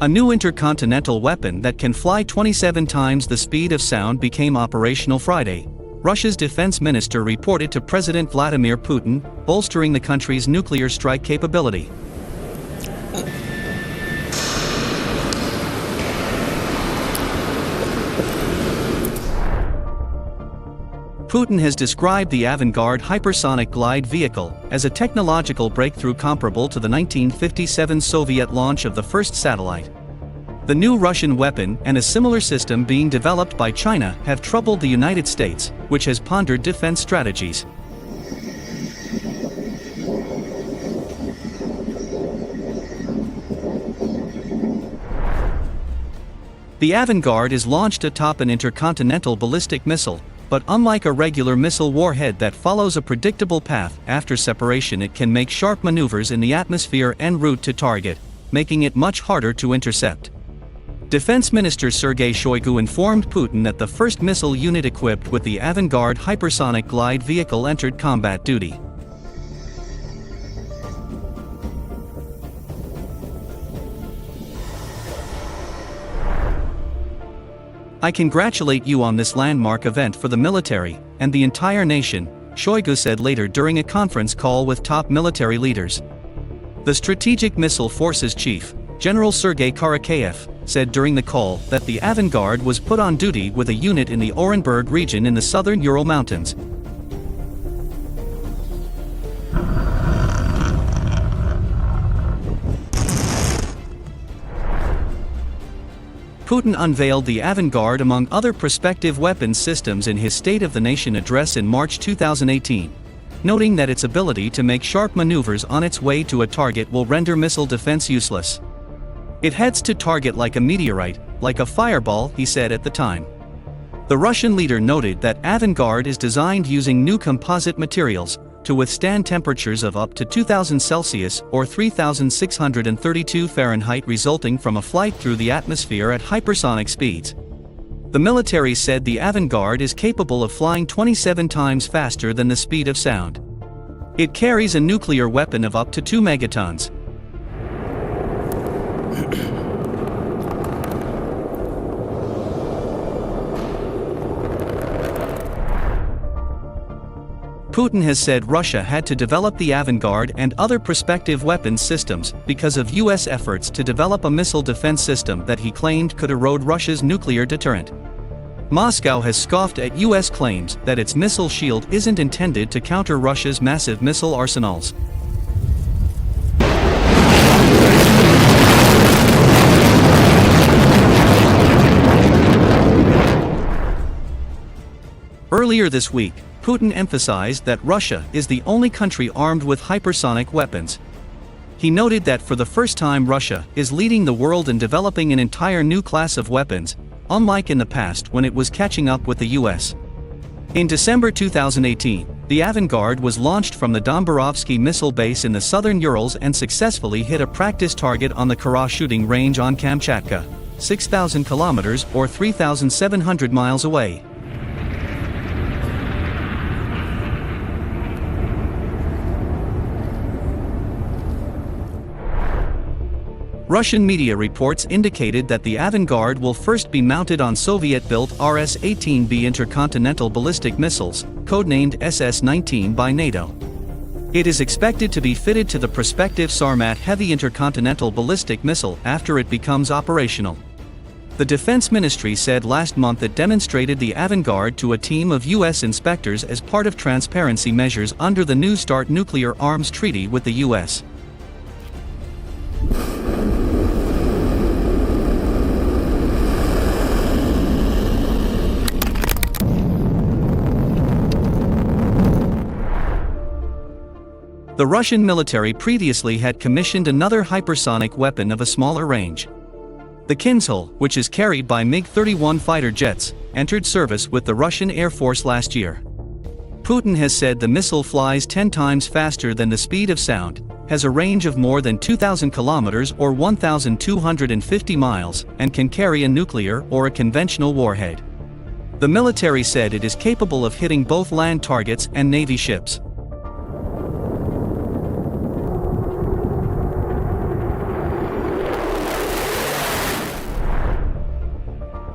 A new intercontinental weapon that can fly 27 times the speed of sound became operational Friday, Russia's defense minister reported to President Vladimir Putin, bolstering the country's nuclear strike capability. Putin has described the avant-garde hypersonic glide vehicle as a technological breakthrough comparable to the 1957 Soviet launch of the first satellite. The new Russian weapon and a similar system being developed by China have troubled the United States, which has pondered defense strategies. The avant-garde is launched atop an intercontinental ballistic missile, but unlike a regular missile warhead that follows a predictable path, after separation it can make sharp maneuvers in the atmosphere en route to target, making it much harder to intercept. Defense Minister Sergei Shoigu informed Putin that the first missile unit equipped with the avant-garde hypersonic glide vehicle entered combat duty. "I congratulate you on this landmark event for the military and the entire nation," Shoigu said later during a conference call with top military leaders. The Strategic Missile Forces Chief, General Sergei Karakayev, said during the call that the avant-garde was put on duty with a unit in the Orenburg region in the southern Ural Mountains. Putin unveiled the avant-garde among other prospective weapons systems in his State of the Nation address in March 2018, noting that its ability to make sharp maneuvers on its way to a target will render missile defense useless. "It heads to target like a meteorite, like a fireball," he said at the time. The Russian leader noted that avant-garde is designed using new composite materials to withstand temperatures of up to 2000 Celsius or 3632 Fahrenheit resulting from a flight through the atmosphere at hypersonic speeds. The military said the avant-garde is capable of flying 27 times faster than the speed of sound. It carries a nuclear weapon of up to 2 megatons. Putin has said Russia had to develop the avant-garde and other prospective weapons systems because of U.S. efforts to develop a missile defense system that he claimed could erode Russia's nuclear deterrent. Moscow has scoffed at U.S. claims that its missile shield isn't intended to counter Russia's massive missile arsenals. Earlier this week, Putin emphasized that Russia is the only country armed with hypersonic weapons. He noted that for the first time Russia is leading the world in developing an entire new class of weapons, unlike in the past when it was catching up with the US. In December 2018, the avant-garde was launched from the Dombarovsky missile base in the southern Urals and successfully hit a practice target on the Kara shooting range on Kamchatka, 6,000 kilometers or 3,700 miles away. Russian media reports indicated that the avant-garde will first be mounted on Soviet-built RS-18B intercontinental ballistic missiles, codenamed SS-19 by NATO. It is expected to be fitted to the prospective Sarmat heavy intercontinental ballistic missile after it becomes operational. The Defense Ministry said last month it demonstrated the avant-garde to a team of U.S. inspectors as part of transparency measures under the New START nuclear arms treaty with the U.S. The Russian military previously had commissioned another hypersonic weapon of a smaller range. The Kinzhal, which is carried by MiG-31 fighter jets, entered service with the Russian Air Force last year. Putin has said the missile flies 10 times faster than the speed of sound, has a range of more than 2,000 kilometers or 1,250 miles, and can carry a nuclear or a conventional warhead. The military said it is capable of hitting both land targets and Navy ships.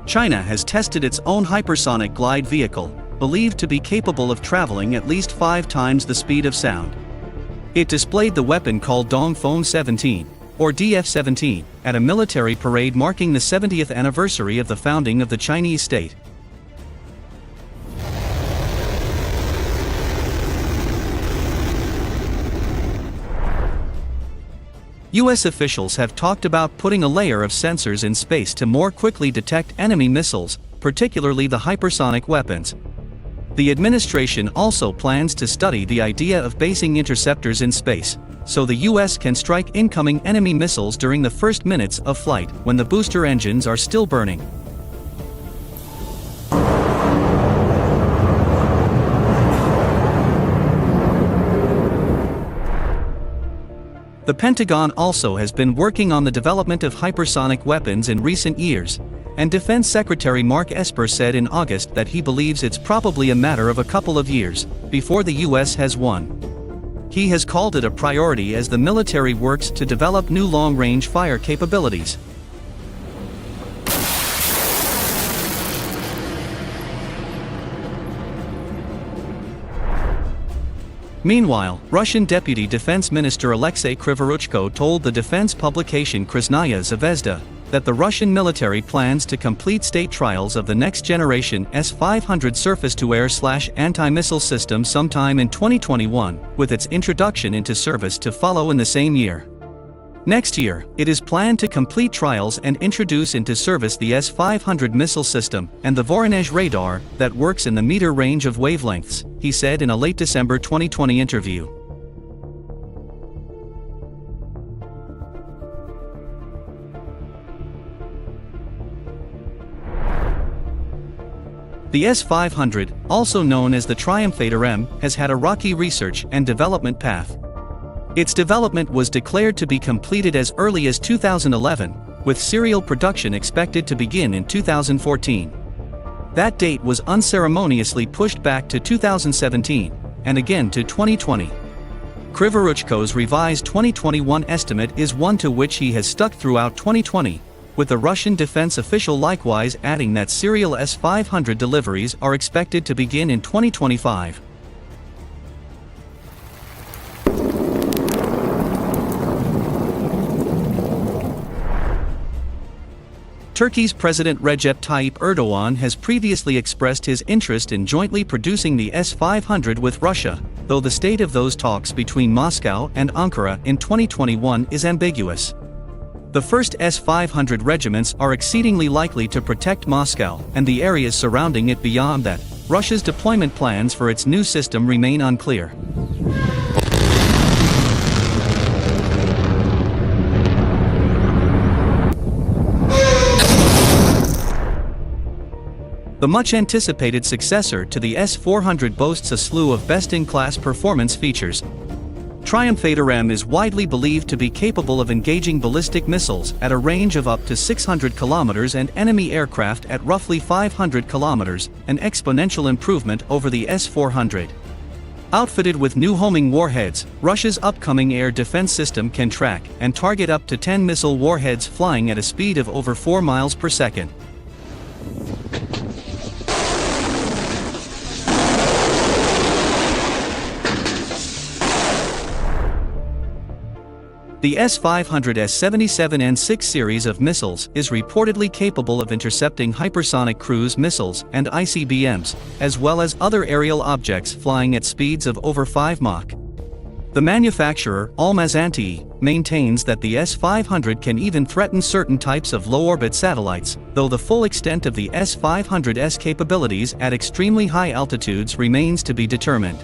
China has tested its own hypersonic glide vehicle, believed to be capable of traveling at least 5 times the speed of sound. It displayed the weapon called Dongfeng 17, or DF-17, at a military parade marking the 70th anniversary of the founding of the Chinese state. US officials have talked about putting a layer of sensors in space to more quickly detect enemy missiles, particularly the hypersonic weapons. The administration also plans to study the idea of basing interceptors in space, so the US can strike incoming enemy missiles during the first minutes of flight when the booster engines are still burning. The Pentagon also has been working on the development of hypersonic weapons in recent years, and Defense Secretary Mark Esper said in August that he believes it's probably a matter of a couple of years before the US has one. He has called it a priority as the military works to develop new long-range fire capabilities. Meanwhile, Russian Deputy Defense Minister Alexei Krivoruchko told the defense publication Krasnaya Zvezda that the Russian military plans to complete state trials of the next-generation S-500 surface-to-air/anti-missile system sometime in 2021, with its introduction into service to follow in the same year. Next year, it is planned to complete trials and introduce into service the S-500 missile system and the Voronezh radar that works in the meter range of wavelengths, he said in a late December 2020 interview. The S-500, also known as the Triumphator M, has had a rocky research and development path. Its development was declared to be completed as early as 2011, with serial production expected to begin in 2014. That date was unceremoniously pushed back to 2017, and again to 2020. Krivoruchko's revised 2021 estimate is one to which he has stuck throughout 2020, with the Russian defense official likewise adding that serial S-500 deliveries are expected to begin in 2025. Turkey's President Recep Tayyip Erdogan has previously expressed his interest in jointly producing the S-500 with Russia, though the state of those talks between Moscow and Ankara in 2021 is ambiguous. The first S-500 regiments are exceedingly likely to protect Moscow and the areas surrounding it. Beyond that, Russia's deployment plans for its new system remain unclear. The much-anticipated successor to the S-400 boasts a slew of best-in-class performance features. Triumphator M is widely believed to be capable of engaging ballistic missiles at a range of up to 600 kilometers and enemy aircraft at roughly 500 kilometers, an exponential improvement over the S-400. Outfitted with new homing warheads, Russia's upcoming air defense system can track and target up to 10 missile warheads flying at a speed of over 4 miles per second. The S-500 S-77N6 series of missiles is reportedly capable of intercepting hypersonic cruise missiles and ICBMs, as well as other aerial objects flying at speeds of over 5 Mach. The manufacturer, Almazanti, maintains that the S-500 can even threaten certain types of low-orbit satellites, though the full extent of the S-500's capabilities at extremely high altitudes remains to be determined.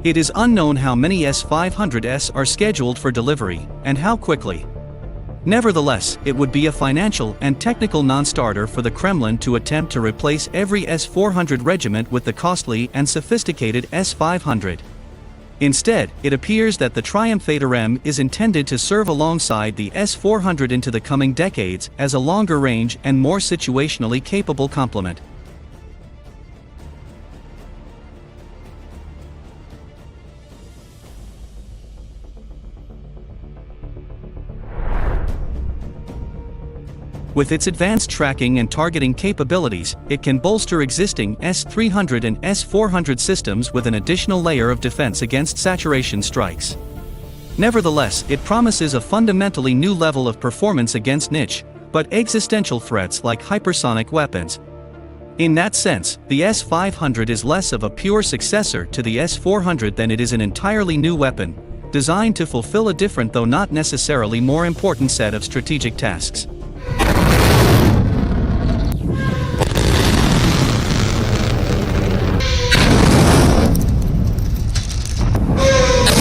It is unknown how many S-500s are scheduled for delivery, and how quickly. Nevertheless, it would be a financial and technical non-starter for the Kremlin to attempt to replace every S-400 regiment with the costly and sophisticated S-500. Instead, it appears that the Triumphator M is intended to serve alongside the S-400 into the coming decades as a longer-range and more situationally capable complement. With its advanced tracking and targeting capabilities, it can bolster existing S-300 and S-400 systems with an additional layer of defense against saturation strikes. Nevertheless, it promises a fundamentally new level of performance against niche, but existential threats like hypersonic weapons. In that sense, the S-500 is less of a pure successor to the S-400 than it is an entirely new weapon, designed to fulfill a different though not necessarily more important set of strategic tasks.